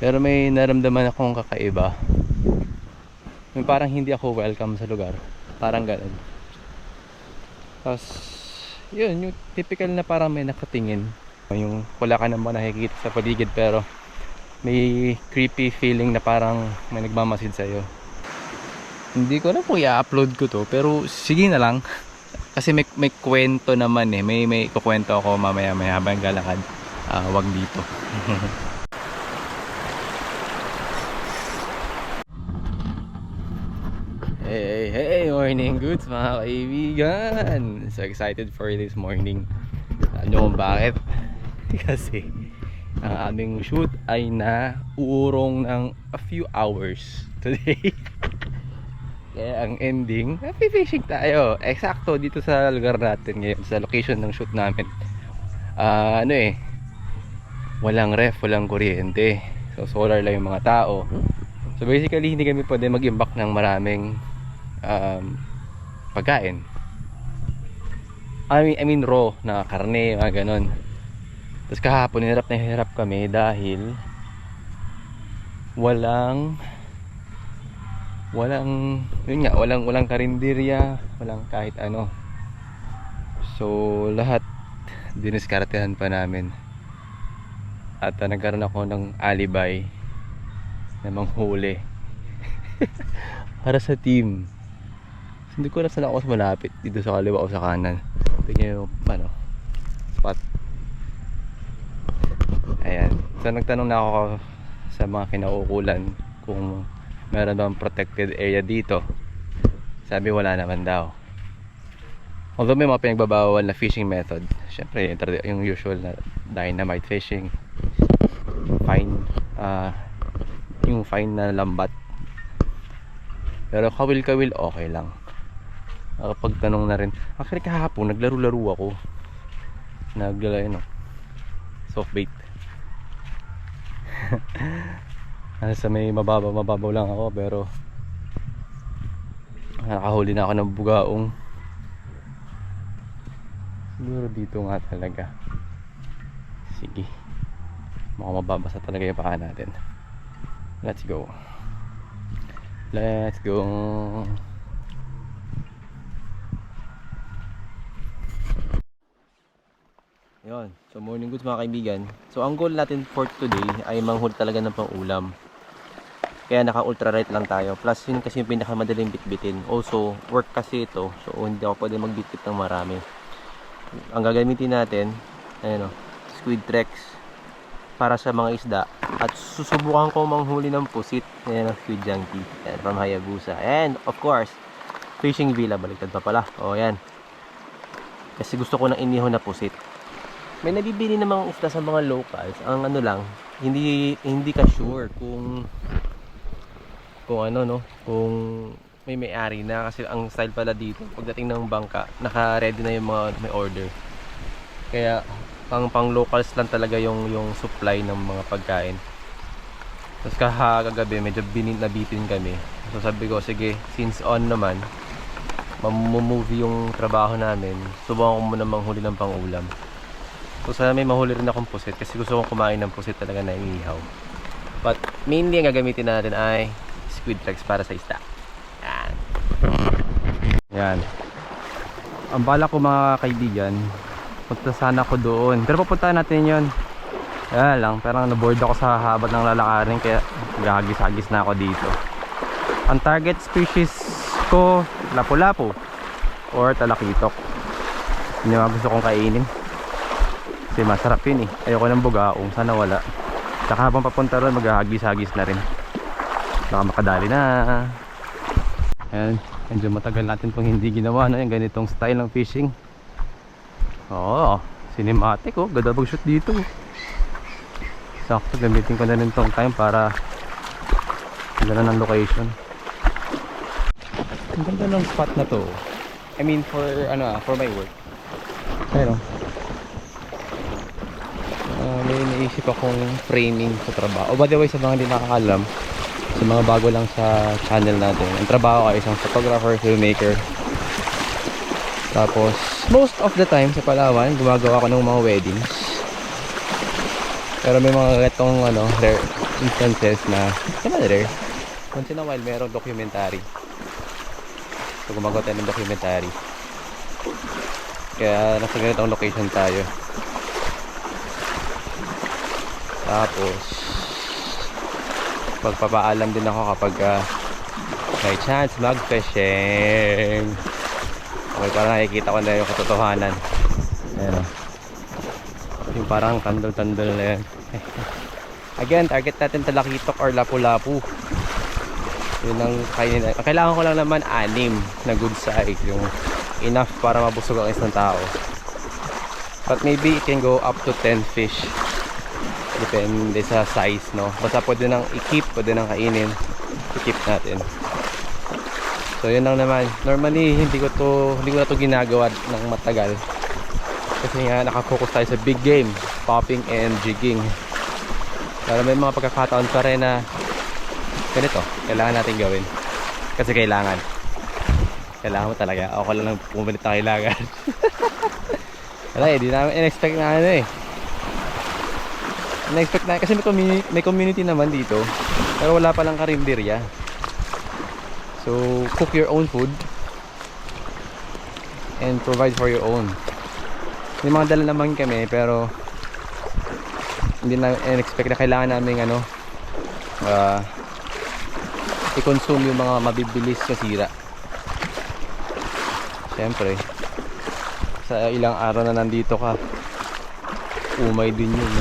Pero may naramdaman akong kakaiba. May parang hindi ako welcome sa lugar. Parang ganun. Tapos, yun, yung typical na parang may nakatingin. Yung wala ka naman nakikita sa paligid pero may creepy feeling na parang may nagmamasid sa'yo. Hindi ko na po i-upload ko to, pero sige na lang. Kasi may kwento naman eh. May kukwento ako mamaya-maya habang galakad. Wag dito. Hey, morning goods mga kaibigan. So excited for this morning. Alam nyo kung bakit? Kasi ang aming shoot ay nauurong ng a few hours today. Kaya ang ending, happy fishing tayo. Eksakto dito sa lugar natin ngayon, sa location ng shoot namin. Walang ref, walang kuryente. So solar lang yung mga tao. So basically hindi kami pwede mag-imbak ng maraming pagkain. I mean raw na karne, mga ganon. Tapos kahapon hirap na hirap kami dahil walang karinderya, walang kahit ano. So lahat diniskartehan pa namin. At nagkaroon ako ng alibay na manghuli para sa team. Hindi ko na saan ako malapit, dito sa kaliwa o sa kanan. Tingnan yung spot. Ayan. So nagtanong na ako sa mga kinauukulan kung meron bang protected area dito. Sabi wala naman daw. Although may mga pinagbabawal na fishing method. Syempre yung usual na dynamite fishing, fine, yung fine na lambat. Pero kawil-kawil okay lang. Pagtanong na rin. Actually kahapon naglaro-laro ako. Soft bait. Sa may mababaw lang ako pero nakahuli na ako ng bugaong. Siguro dito nga talaga. Sige. Mukhang mababasa talaga yung paa natin. Let's go. Yun. So morning goods mga kaibigan. So ang goal natin for today ay manghuli talaga ng pang-ulam. Kaya naka ultra right lang tayo. Plus yun kasi yung pinakamadaling bitbitin. Also work kasi ito. So hindi ako pwede magbitbit ng marami. Ang gagamitin natin squid tracks para sa mga isda. At susubukan ko manghuli ng pusit. Ayan ang squid junkie. Ayan, from Hayabusa. And of course fishing villa. Baliktad pa pala. O yan. Kasi gusto ko ng inihon na pusit. May nabibili ng mga isda sa mga locals. Ang hindi ka sure kung may may-ari na, kasi ang style pala dito pagdating ng bangka, naka-ready na yung mga may order. Kaya pang locals lang talaga yung supply ng mga pagkain. Tapos kagabi medyo nabitin kami. So sabi ko sige, since on naman mamumove yung trabaho namin, subukan ko muna manghuli ng pang-ulam. So sana may mahuli rin akong pusit kasi gusto kong kumain ng pusit talaga na inihaw. But mainly ang gagamitin natin ay squid tracks para sa isda. Yan. Ang bala ko mga kaibigan, punta sana ako doon. Pero papuntahan natin yon. Kaya lang, parang naboard ako sa haba ng lalakarin kaya gagis-agis na ako dito. Ang target species ko, lapu-lapu or talakitok. Yun yung gusto kong kainin. Kasi masarap yun eh. Ayoko ng bugaong, sana wala. Saka habang papunta ron maghahagis-hagis na rin. Baka makadali na. Ayan, medyo matagal natin pong hindi ginawa yung ganitong style ng fishing. Oo, cinematic oh. Ganda mag-shoot dito. Sakto, gamitin ko na rin tong time para ganda ng location. Ang ganda ng spot na to. I mean for my work. Ayun. May naisip akong framing sa trabaho. By the way, sa mga hindi nakakalam, sa mga bago lang sa channel natin, ang trabaho ay isang photographer, filmmaker. Tapos most of the time sa Palawan gumagawa ako ng mga weddings. Pero may mga ganitong instances na another, once in a while merong documentary. So gumagawa tayo ng documentary. Kaya nasa ganitong location tayo. Tapos magpapaalam din ako kapag may chance mag-fishing. Okay, parang nakikita ko na yung katotohanan. Ayan o. Yung parang tandol-tandol na yan. Again, target natin talakitok or lapu-lapu. Yun ang kainin. Kailangan ko lang naman 6 na good size. Yung enough para mabusog ang isang tao. But maybe it can go up to 10 fish. Depende sa size, no? Basta pwede nang i-keep, pwede nang kainin. I-keep natin. So yun lang naman. Normally hindi ko na to ginagawa ng matagal. Kasi nga nakafocus tayo sa big game, popping and jigging. Pero may mga pagkakataon pa rin na ganito, kailangan natin gawin. Kasi kailangan mo talaga. Ako lang lang pumalit na kailangan. Wala eh, di namin in-expect na ano eh. In-expect na kasi may community naman dito. Pero wala palang karinderya. So cook your own food and provide for your own. May mga dala naman kami pero hindi na in-expect na kailangan namin i-consume yung mga mabibilis na sira. Siyempre sa ilang araw na nandito ka, umay din yun.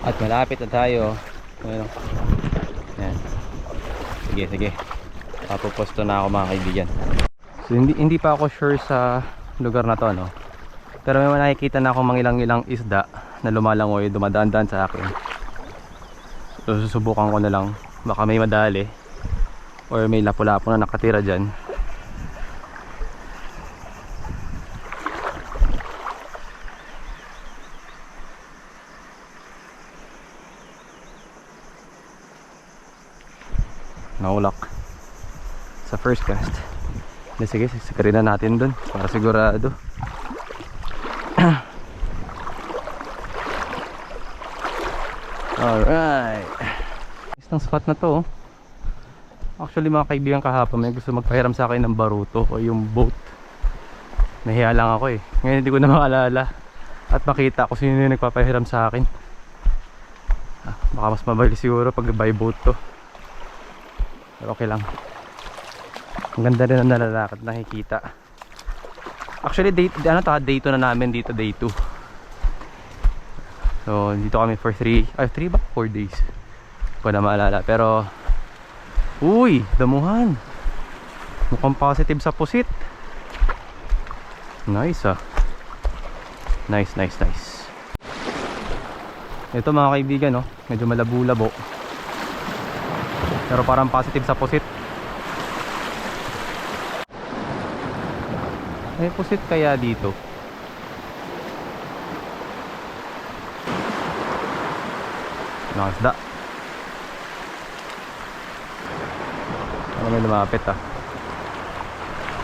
At malapit na tayo. Ano? Yan. Sige. Papuposto na ako mga kaibigan. So hindi pa ako sure sa lugar na to, no? Pero may nakikita na ako mangilang-ilang isda na lumalangoy, dumadaan-daan sa akin. So susubukan ko na lang. Baka may madali or may lapu-lapu na nakatira dyan. Naulak sa first cast. Sige, sikarin na natin dun para sigurado. Alright, isang spot na to. Actually mga kaibigan, kahapon may gusto magpahiram sa akin ng baruto o yung boat. Nahiya lang ako eh. Ngayon hindi ko na maalala at makita ko sino yung nagpapahiram sa akin. Baka mas mabalik siguro pag by boat to. Pero okay lang. Ang ganda rin ang nalalakad, nakikita. Actually day 2 na namin dito, day 2. So dito kami for 3 ba? 4 days. Hindi ko na maalala. Pero uy, damuhan. Mukhang positive sa pusit. Nice ah. Nice. Ito mga kaibigan, no? Medyo malabo-labo. Pero parang positive sa pusit. May pusit kaya dito? Nakasda. Ano may lumapit ah.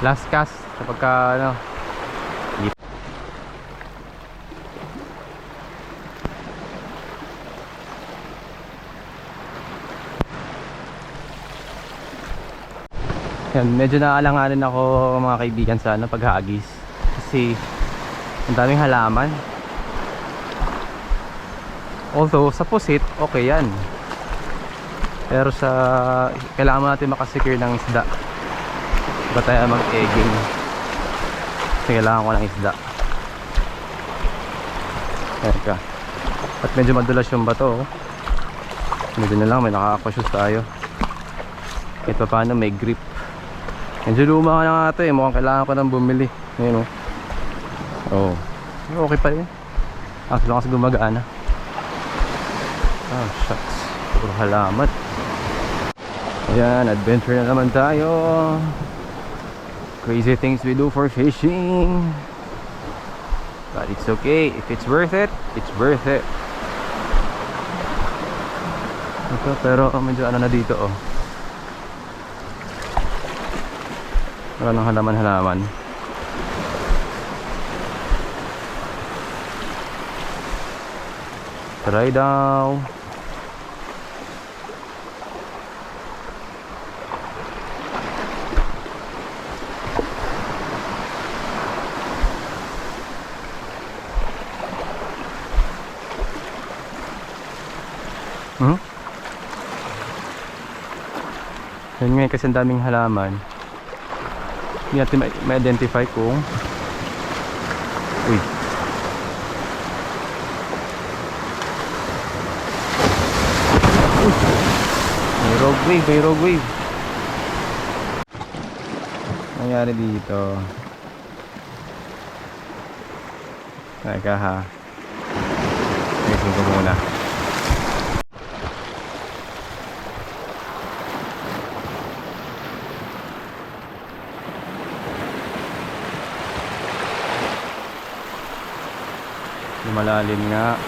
Last cast kapag ka ano. Yan, medyo naalanganin ako mga kaibigan sa paghagis kasi ang daming halaman. Although sa pusit okay yan, pero sa kailangan mo natin makasecure ng isda ba tayo mag-egging kasi kailangan ko ng isda. Teka, at medyo madulas yung bato. Medyo na lang, may nakaka-shoes tayo kahit pa paano may grip. Medyo luma na nga ito eh, mukhang kailangan ko nang bumili. Ayun oh. Okay pa rin. As long as gumagaan na. Oh shucks, puro halaman. Ayan, adventure na naman tayo. Crazy things we do for fishing. But it's okay, if it's worth it, it's worth it. Ito, pero medyo ano na dito oh. Wala nang halaman-halaman. Try daw. Hmm? Yun nga kasi ang daming halaman. Hindi natin ma-identify kung uy, may rogue wave, may rogue wave. Nangyari dito. Teka ha, ayusin ko muna. Malalim nga.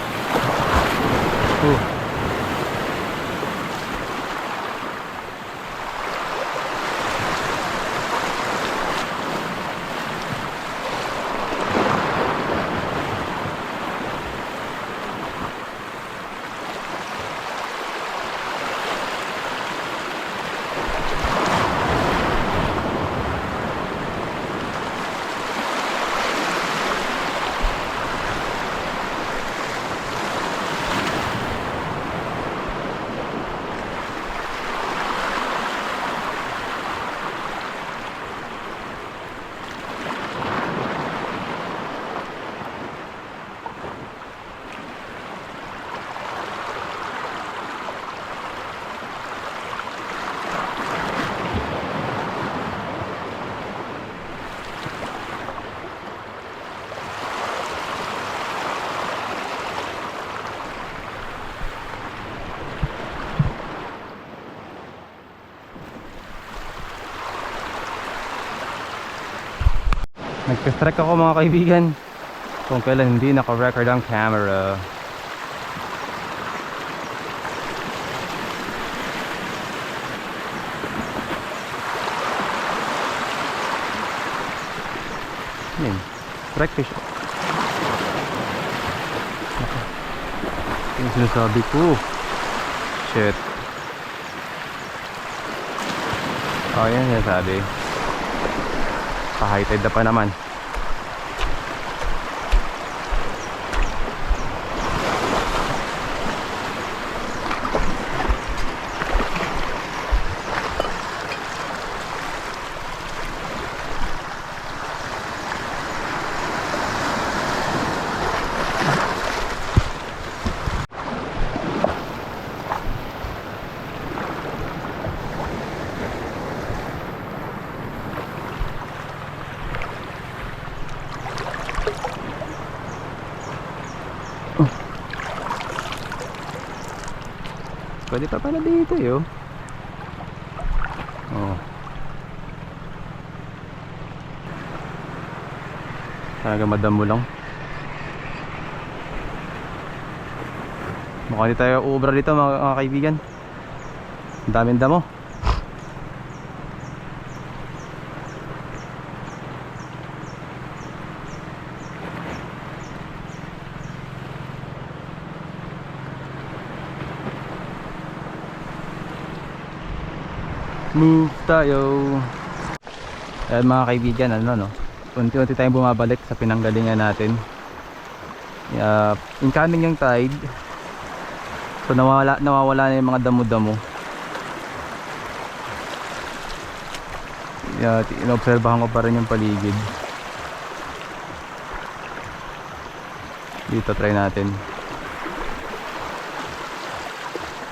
Nagka-strike ako mga kaibigan kung kailan hindi naka-record ang camera. Yun, strike fish. Yung sinasabi ko. Shit. Oh, yan sinasabi. Pa-high tide na pa naman. Pwede pa pala dito yo. Oh. Talaga madamo lang. Mukhang hindi tayo uubra dito mga kaibigan. Ang daming damo. Move tayo. Ayan mga kaibigan, ano no, unti-unti tayong bumabalik sa pinanggalingan natin. Incoming yung tide. So nawawala na yung mga damo-damo. Inobserbahan ko pa rin yung paligid. Dito try natin.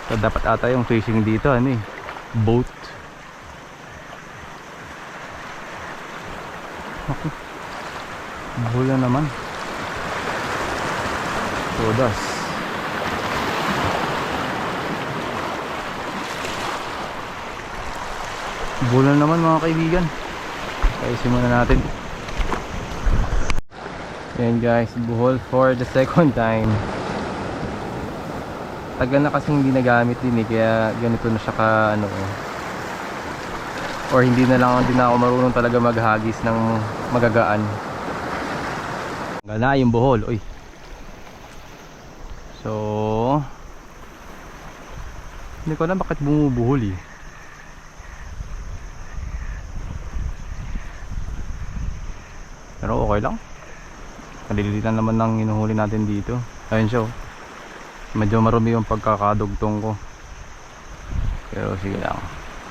So dapat ata yung fishing dito ano eh, boat. Bula naman. Todas. Bula naman mga kaibigan. Ayusin muna natin. Ayan guys, buhol for the second time. Tagal na kasi hindi nagamit din eh, kaya ganito na siya ka ano eh. Or hindi na ako marunong talaga maghagis ng magagaan. Gana yung buhol, oy. So hindi ko alam bakit bumubuhol eh. Pero okay lang. Kalilitan naman ng inuhuli natin dito. Ayun siya oh. Medyo marumi yung pagkakadugtong ko. Pero sige lang.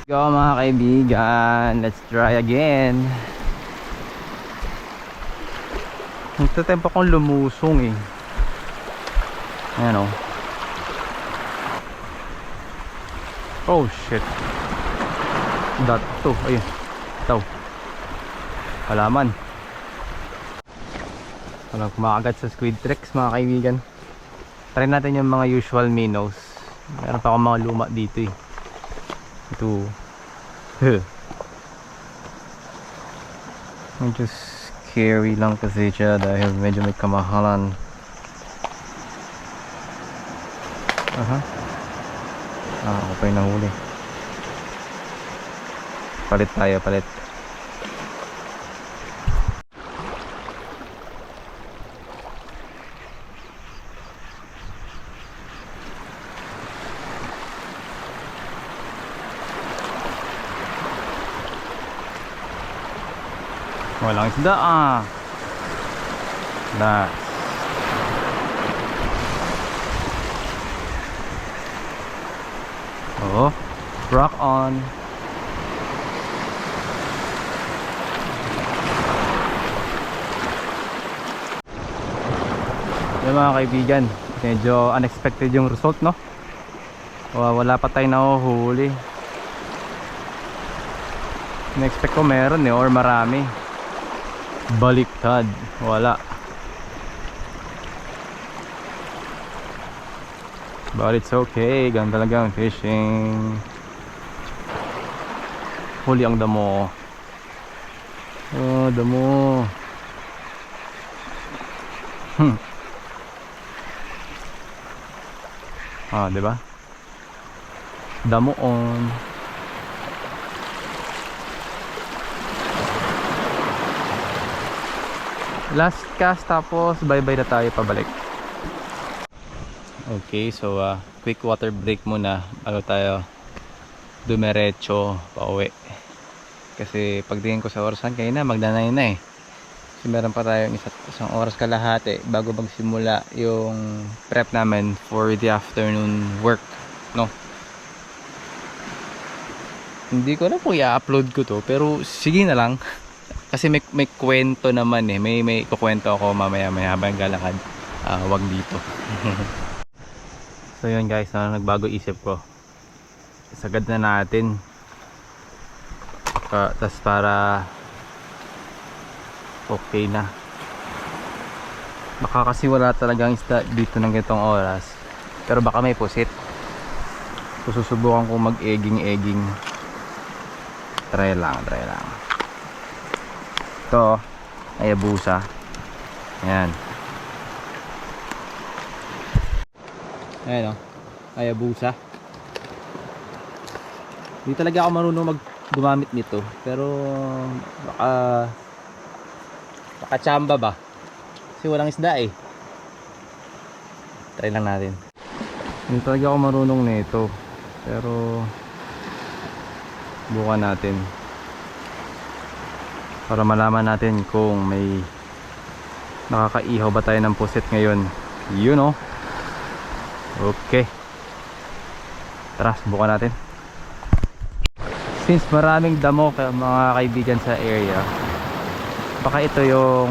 Go mga kaibigan, let's try again. Nagtatempo kong lumusong eh. Ayan o. Oh shit. Dato, ayun. Ito. Halaman. Walang kumakagat sa squid tricks mga kaibigan. Try natin yung mga usual minnows. Meron pa akong mga luma dito eh. Ito. Medyo scary lang kasi siya dahil medyo may kamahalan. Ako pa yung nahuli. Palit tayo, palit. Walang isda ah. Nice. Oh, rock on. Yan mga kaibigan, medyo unexpected yung result, no? Wala pa tayong nahuhuli. In-expect ko meron eh, or marami. Baliktad, wala. But it's okay, ganun talaga ang fishing. Huli ang damo. Oh, damo. Diba? Damo on. Last cast tapos bye-bye na tayo pabalik. Okay, so quick water break muna bago tayo dumiretso pauwi. Kasi pagtingin ko sa orasan kayo na magdanay na eh. Kasi meron pa tayong isang oras kalahati bago magsimula yung prep namin for the afternoon work, no? Hindi ko na po i-upload ko to, pero sige na lang. Kasi may kwento naman eh. May kukwento ako mamaya habang galakad. Wag dito. So yun guys, nagbago isip ko. Sagad na natin. Tas para okay na. Baka kasi wala talagang isda dito ng ganitong oras. Pero baka may pusit. So susubukan ko mag-egging. Try lang. Ito, ayabusa. Ayan. Ayan o, ayabusa. Hindi talaga ako marunong gumamit nito. Pero baka tsamba ba? Kasi walang isda eh. Try lang natin. Hindi talaga ako marunong nito. Pero bukan natin para malaman natin kung may nakakaihaw ba tayo ng pusit ngayon. Yun o. Okay, tara, subukan natin. Since maraming damo mga kaibigan sa area, baka ito yung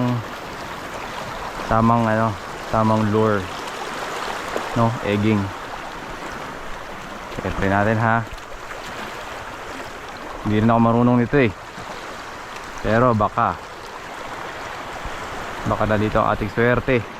tamang lure, no? Egging. Okay, try natin ha. Hindi rin ako marunong nito eh. Pero baka na dito ang ating swerte.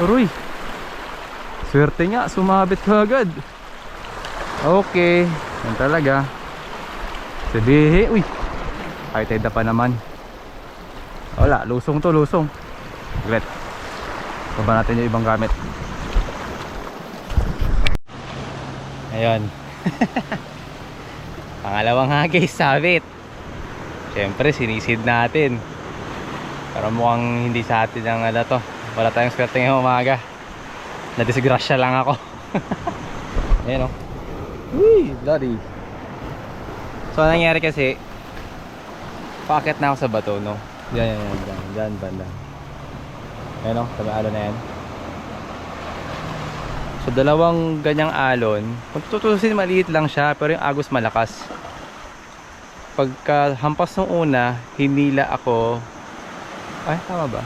Uy, swerte nga, sumabit ka agad. Okay, yan talaga. Sabihin, uy, kahit ay pa naman. Wala, lusong to, lusong. Saglit, baba natin yung ibang gamit. Ayan. Pangalawang hagis, sabit. Siyempre, sinisid natin. Pero mukhang hindi sa atin ang to. Wala tayong swerte ngayong umaga. Nadisgrasya lang ako. Ayan o. Uy, bloody. So, nangyari kasi, paakit na ako sa bato, no? Yan, banda. Ayan o, tabi alon na yan. So, dalawang ganyang alon. Kung tutusin, maliit lang siya, pero yung agos malakas. Pagka hampas ng una, hinila ako. Ay, tama ba?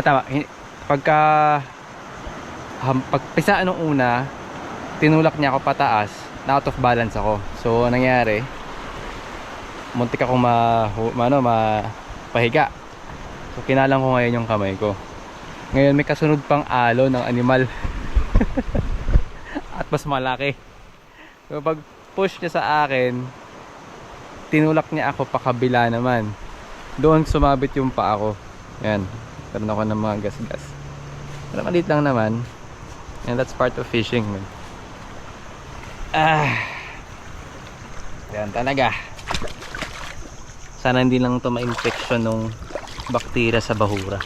Tama. Pagpisa nung una, tinulak niya ako pataas, na out of balance ako. So, anong nangyari? Muntik akong mapahiga. So, kinalang ko ngayon yung kamay ko. Ngayon, may kasunod pang alo ng animal. At mas malaki. So, pag push niya sa akin, tinulak niya ako pakabila naman. Doon sumabit yung paa ko. Ayan, meron ako ng mga gas-gas. Pero maliit lang naman. And that's part of fishing, man. Ayan talaga. Sana hindi lang ito ma-infection ng bakterya sa bahura.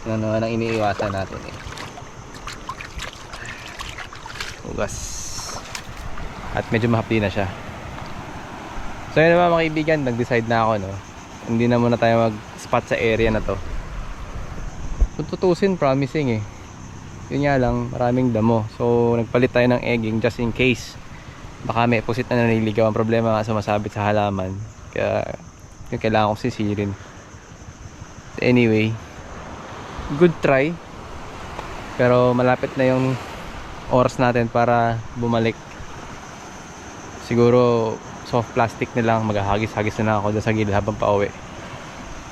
Yan naman ang iniiwasan natin eh. Ugas. At medyo mahapdi na siya. So yun naman mga kaibigan, nag-decide na ako, no? Hindi na muna tayo mag-spot sa area na to. Kung tutusin, promising eh. Yun nga lang, maraming damo. So nagpalit tayo ng egging just in case baka may pusit na naniligaw. Ang problema nga sumasabit sa halaman, kaya yung kailangan kong sisirin. Anyway, good try. Pero malapit na yung oras natin para bumalik. Siguro soft plastic na lang, maghahagis-hagis na lang ako doon sa gilid habang pauwi.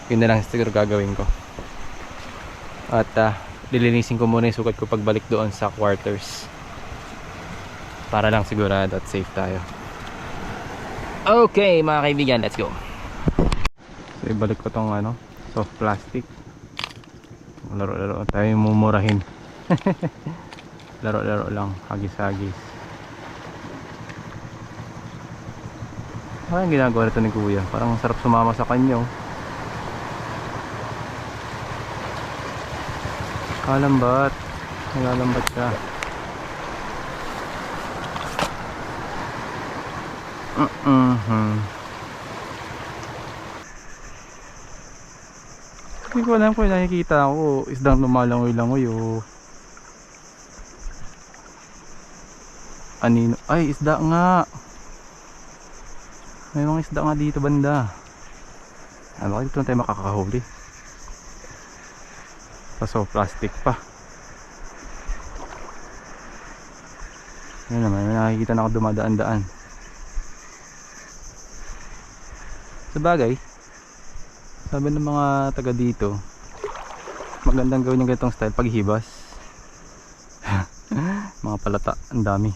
Yun na lang siguro gagawin ko. At lilinisin ko muna yung sukat ko pagbalik doon sa quarters, para lang sigurado at safe tayo. Okay mga kaibigan, let's go. So ibalik ko tong soft plastic. Laro-laro tayo, mumurahin. Laro-laro lang, hagis-hagis. Parang ginagawa nito ni kuya, parang sarap sumama sa kanya. Kalambat, nagalambat siya. Hindi ko alam kung nakikita ko isdang lumalangoy-langoy o anino. Ay, isda nga. May mga isda nga dito banda. Bakit dito na tayo makakahuli? So plastic pa. Yan naman, may nakikita na ako dumadaan-daan. Sa bagay, sabi ng mga taga dito, magandang gawin yung ganitong style paghibas. Mga palata, ang dami.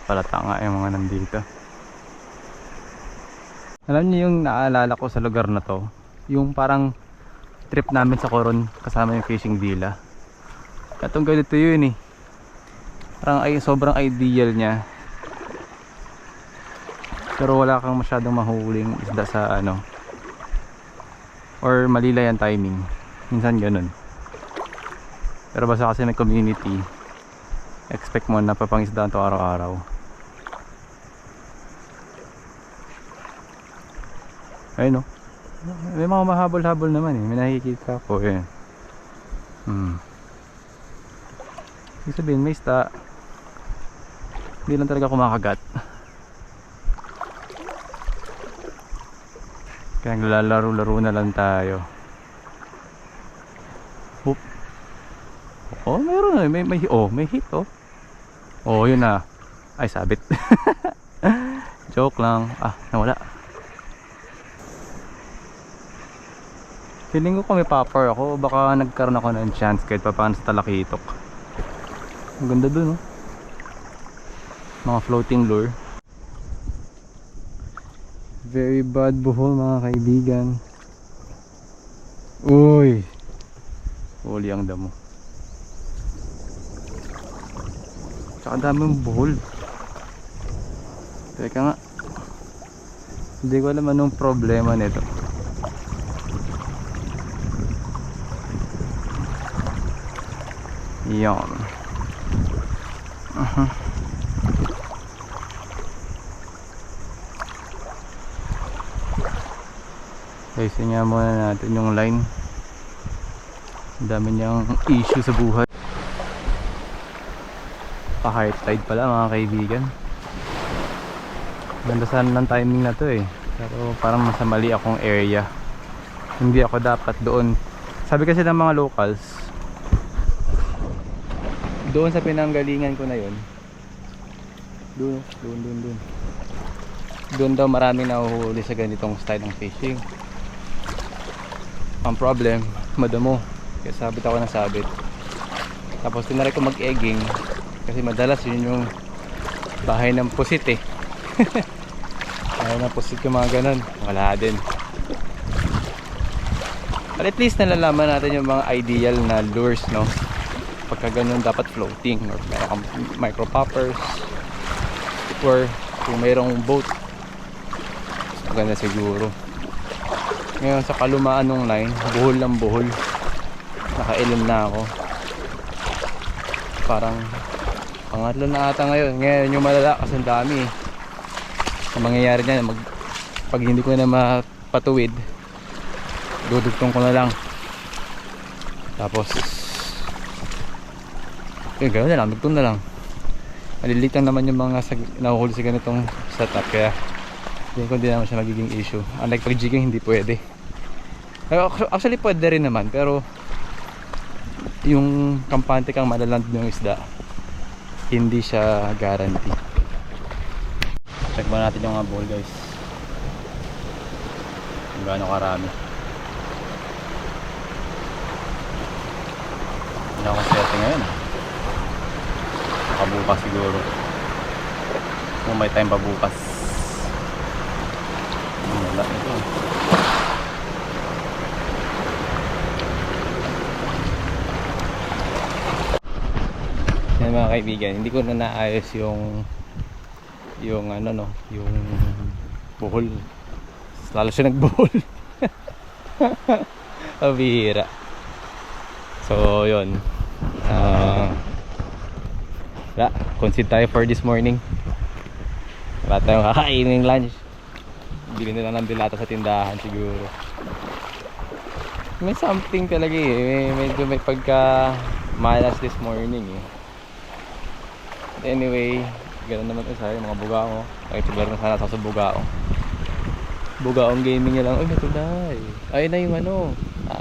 Palata nga yung mga nandito. Alam niyo yung naalala ko sa lugar na to, yung parang trip namin sa Coron kasama yung fishing villa. Katong ganito yun eh. Parang sobrang ideal niya. Pero wala kang masyadong mahuling isda sa or malilay ang timing. Minsan ganun. Pero basta kasi may community, expect mo na papangisdaan to araw-araw. Ayun no. May mga mahabol-habol naman eh. May nakikita ko eh. Ibig sabihin may isda. Hindi lang talaga kumakagat. Kaya naglalaro-laro na lang tayo. Oop. Oh, mayroon na. May hit oh. Oh, yun na. Ay, sabit. Joke lang. Nawala. Feeling ko kung may popper ako, baka nagkaroon ako ng chance kahit pa paano sa talakitok. Ang ganda dun, oh. Mga floating lure. Very bad buhol mga kaibigan. Uy, huli ang damo. Tsaka daming buhol. Teka nga, hindi ko alam anong problema nito. Yan. Ayusin nga muna natin yung line. Ang dami niyang issue sa buhay. Pa-high tide pala mga kaibigan. Ganda sana ng timing na to eh. Pero parang nasa mali akong area. Hindi ako dapat doon. Sabi kasi ng mga locals, doon sa pinanggalingan ko na yun, doon daw maraming nahuhuli sa ganitong style ng fishing. Ang problem, madamo. Kaya sabit ako ng sabit. Tapos tinry ko mag-egging kasi madalas yun yung bahay ng pusit eh. Bahay ng pusit yung mga ganun. Wala din. But at least nalalaman natin yung mga ideal na lures, no? Pagka ganun dapat floating or meron micro poppers, or kung mayroong boat maganda siguro. Ngayon sa kalumaan ng line, buhol ng buhol. Nakailan na ako. Parang pangatlo na ata ngayon. Ngayon yung malala kasi ang dami. Ang mangyayari niyan, pag hindi ko na mapatuwid, dudugtong ko na lang. Tapos gano'n na lang, dugtong na lang. Maliliit lang naman yung mga nahuhuli sa ganitong setup. Kaya hindi naman siya magiging issue. Unlike pag jigging, hindi pwede. Actually pwede rin naman, pero yung kampante kang malaland yung isda, hindi siya guarantee. Check ba natin yung mga ball guys, kung gaano karami. Hindi ako swerte ngayon. Bukas siguro kung may time pa bukas. Wala ito. Yan mga kaibigan, hindi ko na naayos yung ano no, yung buhol. Lalo siya nagbuhol. Pabihira. So yun, wala, concede tayo for this morning. Wala tayong kakainin lunch. Bili na lang ng dilata sa tindahan siguro. May something talaga eh. Medyo may pagka malas this morning eh. Anyway, ganoon naman isa yung mga bugaong. Ay, tubar na sana sa bugaong. Bugaong gaming niya lang. Ay, matulay. Ayun na yung ano.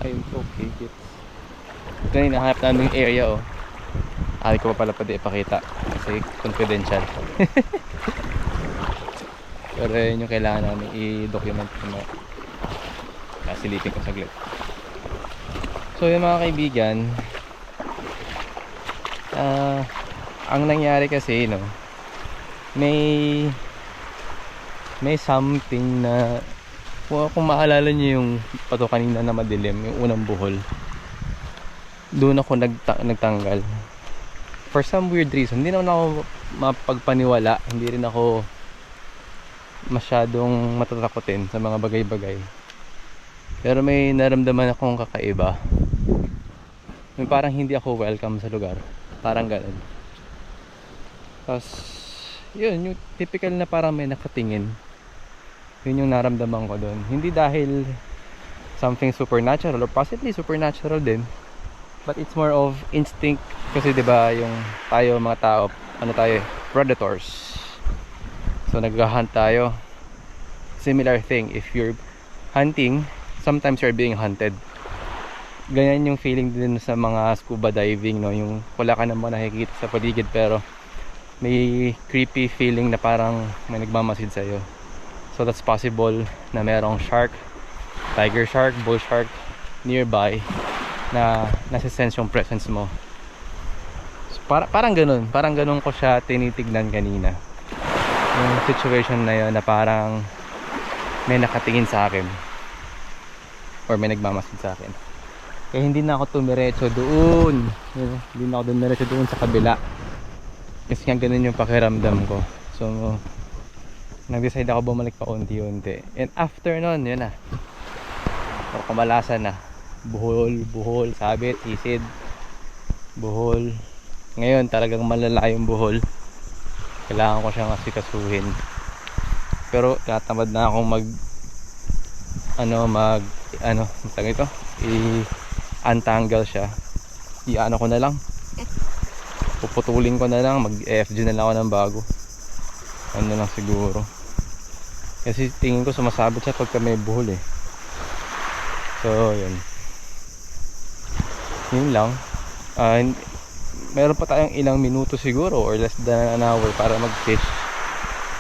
Ayun, okay. Kanina hanap namin yung area oh. Ay ko pa pala pwede ipakita kasi confidential. Pero yun yung kailangan namin i-document na. Silipin ko saglit. So yung mga kaibigan, ang nangyari kasi no, may something na kung maalala nyo yung pato kanina na madilim, yung unang buhol, doon ako nagtanggal. For some weird reason, hindi naman ako mapagpaniwala, hindi rin ako masyadong matatakotin sa mga bagay-bagay. Pero may naramdaman akong kakaiba. May parang hindi ako welcome sa lugar. Parang ganun. Tapos, yun, yung typical na parang may nakatingin. Yun yung naramdaman ko doon. Hindi dahil something supernatural or possibly supernatural din. But it's more of instinct kasi 'di ba yung tayo mga tao, ano tayo, predators. So naghahunt tayo. Similar thing, if you're hunting, sometimes you're being hunted. Ganyan yung feeling din sa mga scuba diving, no, yung wala ka naman nakikita sa paligid pero may creepy feeling na parang may nagmamasid sa iyo. So that's possible na merong shark, tiger shark, bull shark nearby na nasa-sense yung presence mo. So, parang ganun ko siya tinitignan kanina. Yung situation na yun na parang may nakatingin sa akin or may nagmamasid sa akin. Kaya hindi na ako tumiretso doon. Hindi na ako tumiretso doon sa kabila. Kasi nga ganun yung pakiramdam ko. So nag-decide ako bumalik pa unti-unti. And after nun, yun na. O kamalasan na. Buhol, sabit, isid. Buhol. Ngayon talagang malala yung buhol. Kailangan ko siyang asikasuhin. Pero tatamad na akong tawag ito, i-untangle siya. I-ano ko na lang. Puputulin ko na lang, mag-FG na lang ako ng bago. Ano lang siguro. Kasi tingin ko sumasabot siya pagka may buhol eh. So yun. Yun lang. Meron pa tayong ilang minuto siguro or less than an hour para mag-fish.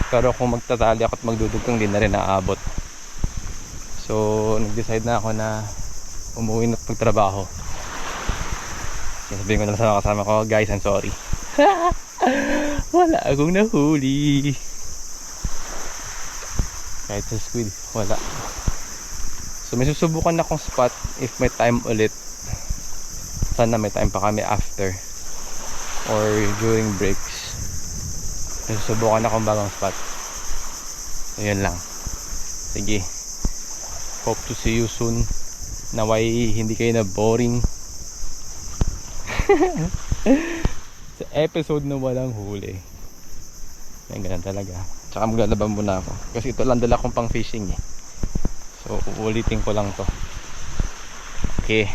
Pero kung magtatali ako at magdudugtong, di na rin naabot. So nag-decide na ako na umuwi na pagtrabaho. Sabihin ko na sa kasama ko, guys, I'm sorry. Wala akong nahuli. Kahit sa squid, wala. So may susubukan akong spot if may time ulit. Sana may time pa kami after or during breaks. May susubukan akong bagong spot. So yun lang. Sige, hope to see you soon. Naway hindi kayo na boring sa episode na walang huli. Yan, ganun talaga. Tsaka maglalaban muna ako kasi ito lang dala kong pang fishing eh. So uulitin ko lang to. Okay.